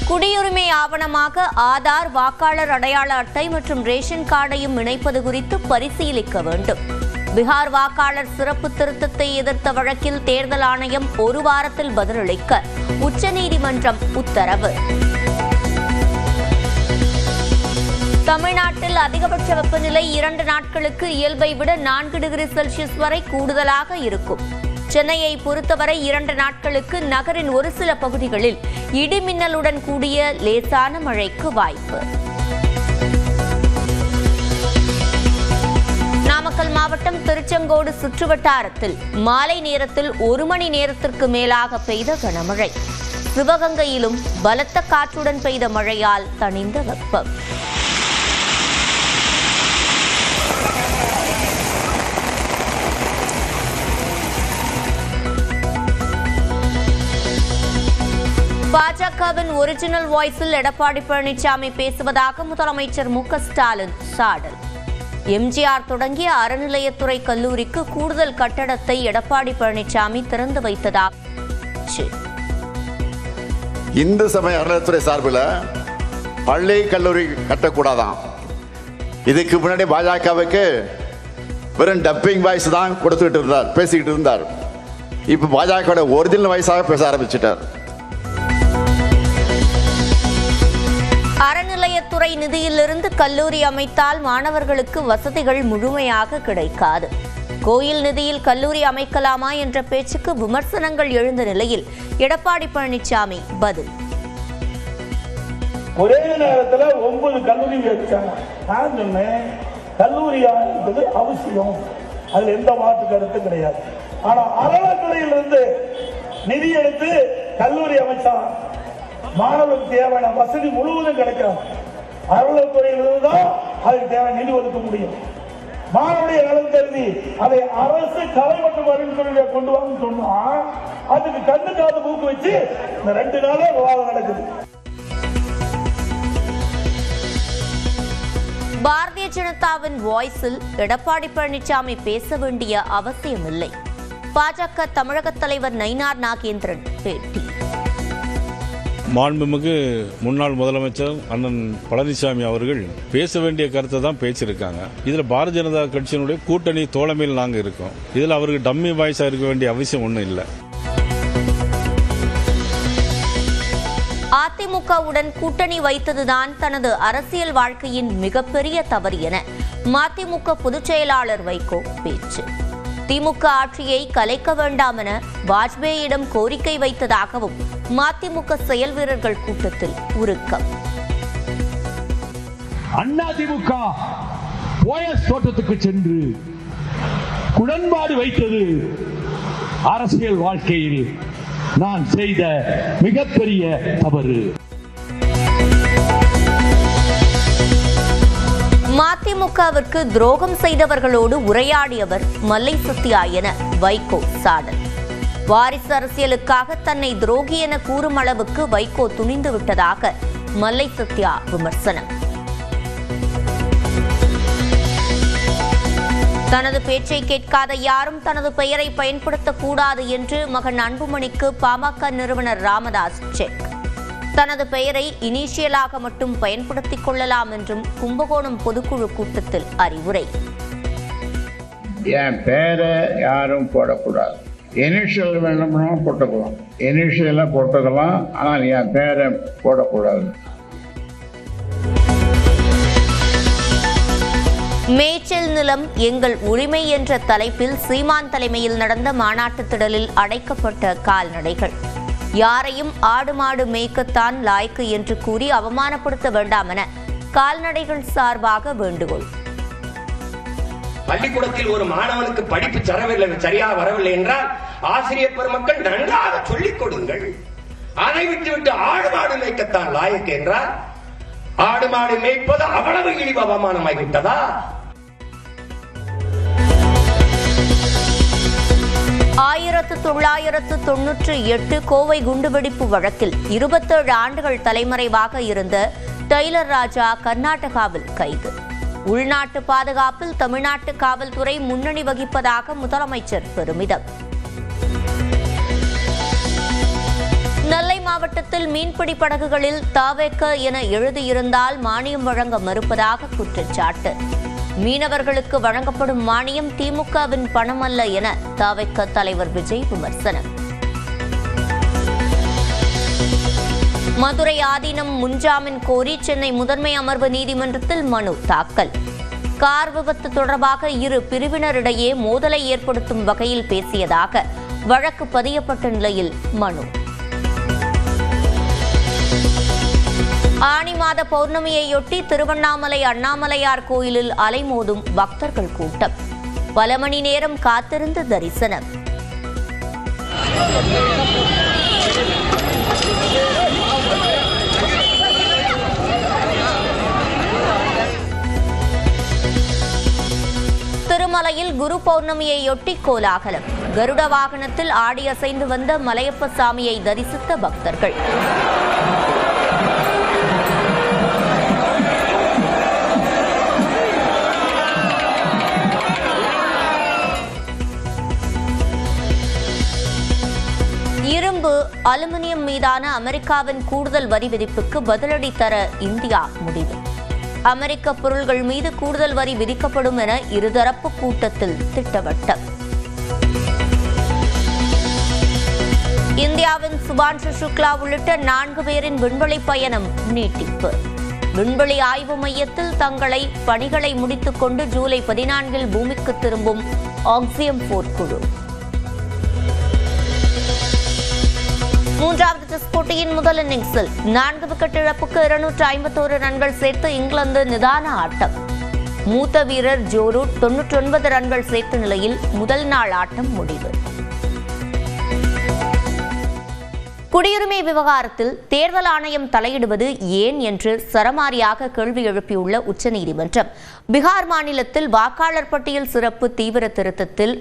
குடியுரிமை ஆவணமாக ஆதார், வாக்காளர் அடையாள அட்டை மற்றும் ரேஷன் கார்டையும் இணைப்பது குறித்து பரிசீலிக்க வேண்டும். பீகார் வாக்காளர் சிறப்பு திருத்தத்தை எதிர்த்த வழக்கில் தேர்தல் ஆணையம் ஒரு வாரத்தில் பதிலளிக்க உச்சநீதிமன்றம் உத்தரவு. தமிழ்நாட்டில் அதிகபட்ச வெப்பநிலை 2 நாட்களுக்கு இயல்பை விட 4 டிகிரி செல்சியஸ் வரை கூடுதலாக இருக்கும். சென்னையை பொறுத்தவரை 2 நாட்களுக்கு நகரின் ஒரு சில பகுதிகளில் இடிமின்னலுடன் கூடிய லேசான மழைக்கு வாய்ப்பு. நாமக்கல் மாவட்டம் திருச்செங்கோடு சுற்றுவட்டாரத்தில் மாலை நேரத்தில் 1 மணி நேரத்திற்கு மேலாக பெய்த கனமழை. சிவகங்கையிலும் பலத்த காற்றுடன் பெய்த மழையால் தணிந்த வெப்பம். பாஜகவின் ஒரிஜினல் வாய்ஸில் எடப்பாடி பழனிசாமி பேசுவதாக முதலமைச்சர் மு.க.ஸ்டாலின் சாடல். எம்ஜிஆர் தொடங்கிய அறநிலையத்துறை கல்லூரிக்கு கூடுதல் கட்டடத்தை எடப்பாடி பழனிசாமி திறந்து வைத்ததாக இந்து சமய அறநிலையத்துறை சார்பில் பள்ளி கல்லூரி கட்டக்கூடாதான். இதுக்கு முன்னாடி பாஜகவுக்கு வெறும் டப்பிங் வாய்ஸ் தான் கொடுத்துக்கிட்டு இருந்தார், பேசிக்கிட்டு இருந்தார். இப்போ பாஜக ஒரிஜினல் வாய்ஸாக பேச ஆரம்பிச்சிட்டார். அறநிலையத்துறை நிதியிலிருந்து கல்லூரி அமைத்தால் மாணவர்களுக்கு வசதிகள் முழுமையாக கிடைக்காது. கோயில் நிதியில் கல்லூரி அமைக்கலாமா என்ற பேச்சுக்கு விமர்சனங்கள் எழுந்த நிலையில் எடப்பாடி பழனிசாமி பதில். ஒரே நேரத்தில் 9 கல்லூரி வச்சாங்க. நான் சொன்னேன், கல்லூரி என்பது அவசியம், அதுல எந்த மாற்று கருத்து கிடையாது. ஆனா அறநிலையத்துறையிலிருந்து நிதி எடுத்து கல்லூரி அமைச்சா மாணவர்களுக்கு தேவையான வசதி முழுவதும் கிடைக்காது. அறநிலையத்துறையிலிருந்து தான் அதுக்கு தேவையான நிதி ஒதுக்க முடியும். மாணவருடைய நலன் கருதி அதை அரசு கலை மற்றும் அறிவுத்துறையில கொண்டு வாங்க சொன்னா அதுக்கு கண்ணு காது மூக்கு வச்சு இந்த 2 நாளே விவாதம் நடக்குது. பாரதிய ஜனதாவின் வாய்ஸில் எடப்பாடி பழனிசாமி பேச வேண்டிய அவசியமில்லை. பாஜக தமிழக தலைவர் நயினார் நாகேந்திரன் பேட்டி. மாண்புமிகு முன்னாள் முதலமைச்சர் அண்ணன் பழனிசாமி அவர்கள் பேச வேண்டிய கருத்தை தான் பேசியிருக்காங்க. இதில் பாரதிய ஜனதா கட்சியினுடைய கூட்டணி தோழமையில் நாங்கள் இருக்கோம். இதில் அவருக்கு டம்மி வாய்ஸாக இருக்க வேண்டிய அவசியம் ஒன்றும் இல்லை. அதிமுகவுடன் கூட்டணி வைத்ததுதான் தனது அரசியல் வாழ்க்கையின் மிகப்பெரிய தவறு என மதிமுக பொதுச் செயலாளர் வைகோ பேச்சு. திமுக ஆட்சியை கலைக்க வேண்டாம் என வாஜ்பேயிடம் கோரிக்கை வைத்ததாகவும் மதிமுக செயல் வீரர்கள் கூட்டத்தில் உருக்கம். அதிமுக போயஸ் தோட்டத்துக்கு சென்று உடன்பாடு வைத்தது அரசியல் வாழ்க்கையில் நான் செய்த மிகப்பெரிய தவறு. மதிமுகவிற்கு துரோகம் செய்தவர்களோடு உரையாடியவர் மல்லை சத்யா என வைகோ சாடல். வாரிசு அரசியலுக்காக தன்னை துரோகி என கூறும் அளவுக்கு வைகோ துணிந்து விட்டதாக மல்லை சத்யா விமர்சனம். தனது பேச்சை கேட்காத யாரும் தனது பெயரை பயன்படுத்தக்கூடாது என்று மகன் அன்புமணிக்கு பாமக நிறுவனர் ராமதாஸ் செக். தனது பெயரை இனிஷியலாக மட்டும் பயன்படுத்திக் கொள்ளலாம் என்றும் கும்பகோணம் பொதுக்குழு கூட்டத்தில் அறிவுரை. என் பேரை யாரும் போடக்கூடாது. இனிஷியல் வேணும்னா போட்டுக்கலாம், இனிஷியலாக போட்டுக்கலாம், ஆனால் என் பேரை போடக்கூடாது. மேய்ச்சல் நிலம் எங்கள் உரிமை என்ற தலைப்பில் சீமான் தலைமையில் நடந்த மாநாட்டுத் திடலில் அடைக்கப்பட்ட கால்நடைகள். யாரையும் ஆடு மாடு மேய்க்கத்தான் லாய்க்கு என்று கூறி அவமானப்படுத்த வேண்டாம் என கால்நடைகள் சார்பாக வேண்டுகோள். பள்ளிக்கூடத்தில் ஒரு மாணவனுக்கு படிப்பு சரியாக வரவில்லை என்றால் ஆசிரியர் பெருமக்கள் நன்றாக சொல்லிக் கொடுங்கள். அதை விட்டுவிட்டு ஆடு மாடு மேய்க்கத்தான் லாய்க்கு என்றால் ஆடு மாடு மேய்ப்பது அவ்வளவு இழிவு அவமானமாகிவிட்டதா? 1998 கோவை குண்டுவெடிப்பு வழக்கில் 27 ஆண்டுகள் தலைமறைவாக இருந்த டெய்லர் ராஜா கர்நாடகாவில் கைது. உள்நாட்டு பாதுகாப்பில் தமிழ்நாட்டு காவல்துறை முன்னணி வகிப்பதாக முதலமைச்சர் பெருமிதம். நெல்லை மாவட்டத்தில் மீன்பிடி படகுகளில் தவேக என எழுதியிருந்தால் மானியம் வழங்க மறுப்பதாக குற்றச்சாட்டு. மீனவர்களுக்கு வழங்கப்படும் மானியம் திமுகவின் பணம் அல்ல என தவேக தலைவர் விஜய் விமர்சனம். மதுரை ஆதீனம் முன்ஜாமீன் கோரி சென்னை முதன்மை அமர்வு நீதிமன்றத்தில் மனு தாக்கல். கார் விபத்து தொடர்பாக இரு பிரிவினரிடையே மோதலை ஏற்படுத்தும் வகையில் பேசியதாக வழக்கு பதியப்பட்ட நிலையில் மனு. ஆனி மாத பௌர்ணமியையொட்டி திருவண்ணாமலை அண்ணாமலையார் கோயிலில் அலைமோதும் பக்தர்கள் கூட்டம். பல மணி நேரம் காத்திருந்து தரிசனம். திருமலையில் குரு பௌர்ணமியையொட்டி கோலாகலம். கருட வாகனத்தில் ஆடி அசைந்து வந்த மலையப்ப சாமியை தரிசித்த பக்தர்கள். இரும்பு, அலுமினியம் மீதான அமெரிக்காவின் கூடுதல் வரி விதிப்புக்கு பதிலடி தர இந்தியா முடிவு. அமெரிக்க பொருட்கள் மீது கூடுதல் வரி விதிக்கப்படும் என இருதரப்பு கூட்டத்தில் திட்டவட்டம். இந்தியாவின் சுபான்ஷு சுக்லா உள்ளிட்ட 4 பேரின் விண்வெளி பயணம் நீட்டிப்பு. விண்வெளி ஆய்வு மையத்தில் தங்களை பணிகளை முடித்துக் கொண்டு ஜூலை 14 பூமிக்கு திரும்பும் ஆக்சியம் 4 குழு. மூன்றாவது டெஸ்ட் போட்டியின் முதல் இன்னிங்ஸில் 4 விக்கெட் இழப்புக்கு 251 ரன்கள் சேர்த்து இங்கிலாந்து நிதான ஆட்டம். மூத்த வீரர் ஜோ ரூட் 99 ரன்கள் சேர்த்த நிலையில் முதல் நாள் ஆட்டம் முடிவு. குடியுரிமை விவகாரத்தில் தேர்தல் ஆணையம் தலையிடுவது ஏன் என்று சரமாரியாக கேள்வி எழுப்பியுள்ள உச்சநீதிமன்றம், பீகார் மாநிலத்தில் வாக்காளர் பட்டியல் சிறப்பு தீவிர திருத்தத்தில்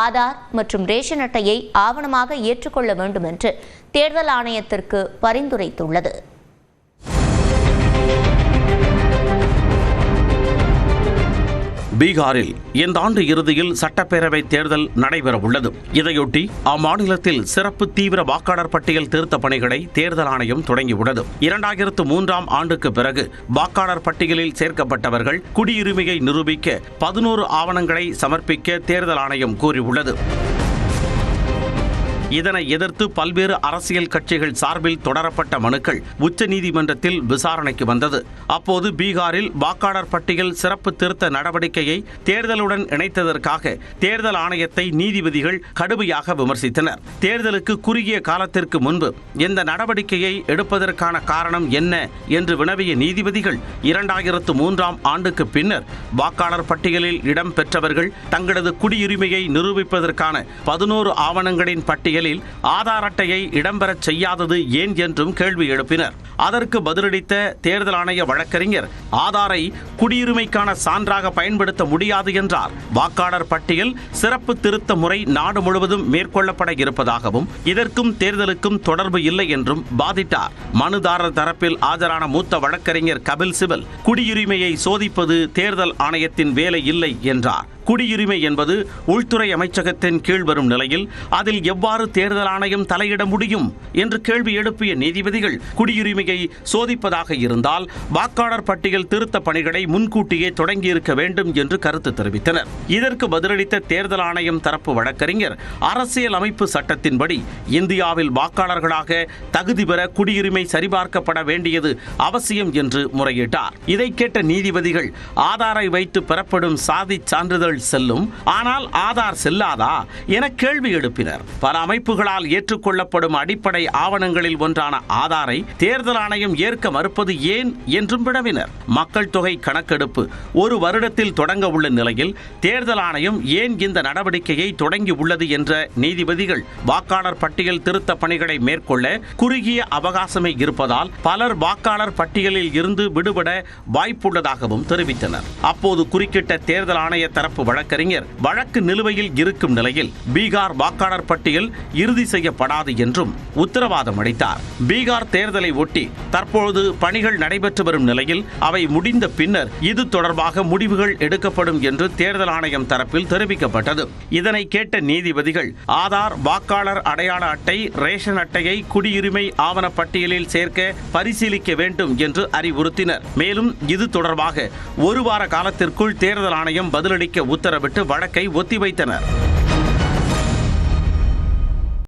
ஆதார் மற்றும் ரேஷன் அட்டையை ஆவணமாக ஏற்றுக்கொள்ள வேண்டும் என்று தேர்தல் ஆணையத்திற்கு பரிந்துரைத்துள்ளது. பீகாரில் இந்த ஆண்டு இறுதியில் சட்டப்பேரவை தேர்தல் நடைபெறவுள்ளது. இதையொட்டி அம்மாநிலத்தில் சிறப்பு தீவிர வாக்காளர் பட்டியல் திருத்த பணிகளை தேர்தல் ஆணையம் தொடங்கியுள்ளது. 2003ஆம் ஆண்டுக்கு பிறகு வாக்காளர் பட்டியலில் சேர்க்கப்பட்டவர்கள் குடியுரிமையை நிரூபிக்க 11 ஆவணங்களை சமர்ப்பிக்க தேர்தல் ஆணையம் கூறியுள்ளது. இதனை எதிர்த்து பல்வேறு அரசியல் கட்சிகள் சார்பில் தொடரப்பட்ட மனுக்கள் உச்சநீதிமன்றத்தில் விசாரணைக்கு வந்தது. அப்போது பீகாரில் வாக்காளர் பட்டியல் சிறப்பு திருத்த நடவடிக்கையை தேர்தலுடன் இணைத்ததற்காக தேர்தல் ஆணையத்தை நீதிபதிகள் கடுமையாக விமர்சித்தனர். தேர்தலுக்கு குறுகிய காலத்திற்கு முன்பு இந்த நடவடிக்கையை எடுப்பதற்கான காரணம் என்ன என்று வினவிய நீதிபதிகள் 2003ஆம் ஆண்டுக்கு பின்னர் வாக்காளர் பட்டியலில் இடம் பெற்றவர்கள் தங்களது குடியுரிமையை நிரூபிப்பதற்கான 11 ஆவணங்களின் பட்டியல் ஆதார் அட்டையை இடம்பெறச் செய்யாதது ஏன் என்றும் கேள்வி எழுப்பினர். அதற்கு பதிலளித்த தேர்தல் ஆணைய வழக்கறிஞர், ஆதாரை குடியுரிமைக்கான சான்றாக பயன்படுத்த முடியாது என்றார். வாக்காளர் பட்டியல் சிறப்பு திருத்த முறை நாடு முழுவதும் மேற்கொள்ளப்பட இருப்பதாகவும் இதற்கும் தேர்தலுக்கும் தொடர்பு இல்லை என்றும் வாதிட்டார். மனுதாரர் தரப்பில் ஆஜரான மூத்த வழக்கறிஞர் கபில் சிபல், குடியுரிமையை சோதிப்பது தேர்தல் ஆணையத்தின் வேலை இல்லை என்றார். குடியுரிமை என்பது உள்துறை அமைச்சகத்தின் கீழ் வரும் நிலையில் அதில் எவ்வாறு தேர்தல் ஆணையம் தலையிட முடியும் என்று கேள்வி எழுப்பிய நீதிபதிகள், குடியுரிமையை சோதிப்பதாக இருந்தால் வாக்காளர் பட்டியல் திருத்த பணிகளை முன்கூட்டியே தொடங்கியிருக்க வேண்டும் என்று கருத்து தெரிவித்தனர். இதற்கு பதிலளித்த தேர்தல் ஆணையம் தரப்பு வழக்கறிஞர், அரசியல் அமைப்பு சட்டத்தின்படி இந்தியாவில் வாக்காளர்களாக தகுதி பெற குடியுரிமை சரிபார்க்கப்பட வேண்டியது அவசியம் என்று முறையிட்டார். இதை கேட்ட நீதிபதிகள், ஆதாரை வைத்து பெறப்படும் சாதி சான்றிதழ் செல்லும், ஆனால் ஆதார் செல்லாதா என கேள்வி எழுப்பினர். பல அமைப்புகளால் ஏற்றுக்கொள்ளப்படும் அடிப்படை ஆவணங்களில் ஒன்றான ஆதாரை தேர்தல் ஆணையம் ஏற்க மறுப்பது ஏன் என்றும் வினவினர். மக்கள் தொகை கணக்கெடுப்பு 1 வருடத்தில் தொடங்க உள்ள நிலையில் தேர்தல் ஆணையம் ஏன் இந்த நடவடிக்கையை தொடங்கி உள்ளது என்ற நீதிபதிகள், வாக்காளர் பட்டியல் திருத்த பணிகளை மேற்கொள்ள குறுகிய அவகாசமே இருப்பதால் பலர் வாக்காளர் பட்டியலில் இருந்து விடுபட வாய்ப்புள்ளதாகவும் தெரிவித்தனர். அப்போது குறுக்கிட்ட தேர்தல் ஆணைய தரப்பு வழக்கறிஞர், வழக்கு நிலுவையில் இருக்கும் நிலையில் பீகார் வாக்காளர் பட்டியல் இறுதி செய்யப்படாது என்றும் உத்தரவாதம் அளித்தார். பீகார் தேர்தலை ஒட்டி தற்பொழுது பணிகள் நடைபெற்று வரும் நிலையில் அவை முடிந்த பின்னர் இது தொடர்பாக முடிவுகள் எடுக்கப்படும் என்று தேர்தல் ஆணையம் தரப்பில் தெரிவிக்கப்பட்டது. இதனை கேட்ட நீதிபதிகள் ஆதார், வாக்காளர் அடையாள அட்டை, ரேஷன் அட்டையை குடியுரிமை ஆவண பட்டியலில் சேர்க்க பரிசீலிக்க வேண்டும் என்று அறிவுறுத்தினர். மேலும் இது தொடர்பாக ஒரு வார காலத்திற்குள் தேர்தல் ஆணையம் பதிலளிக்க உத்தரவிட்டு வழக்கை ஒத்திவைத்தனர்.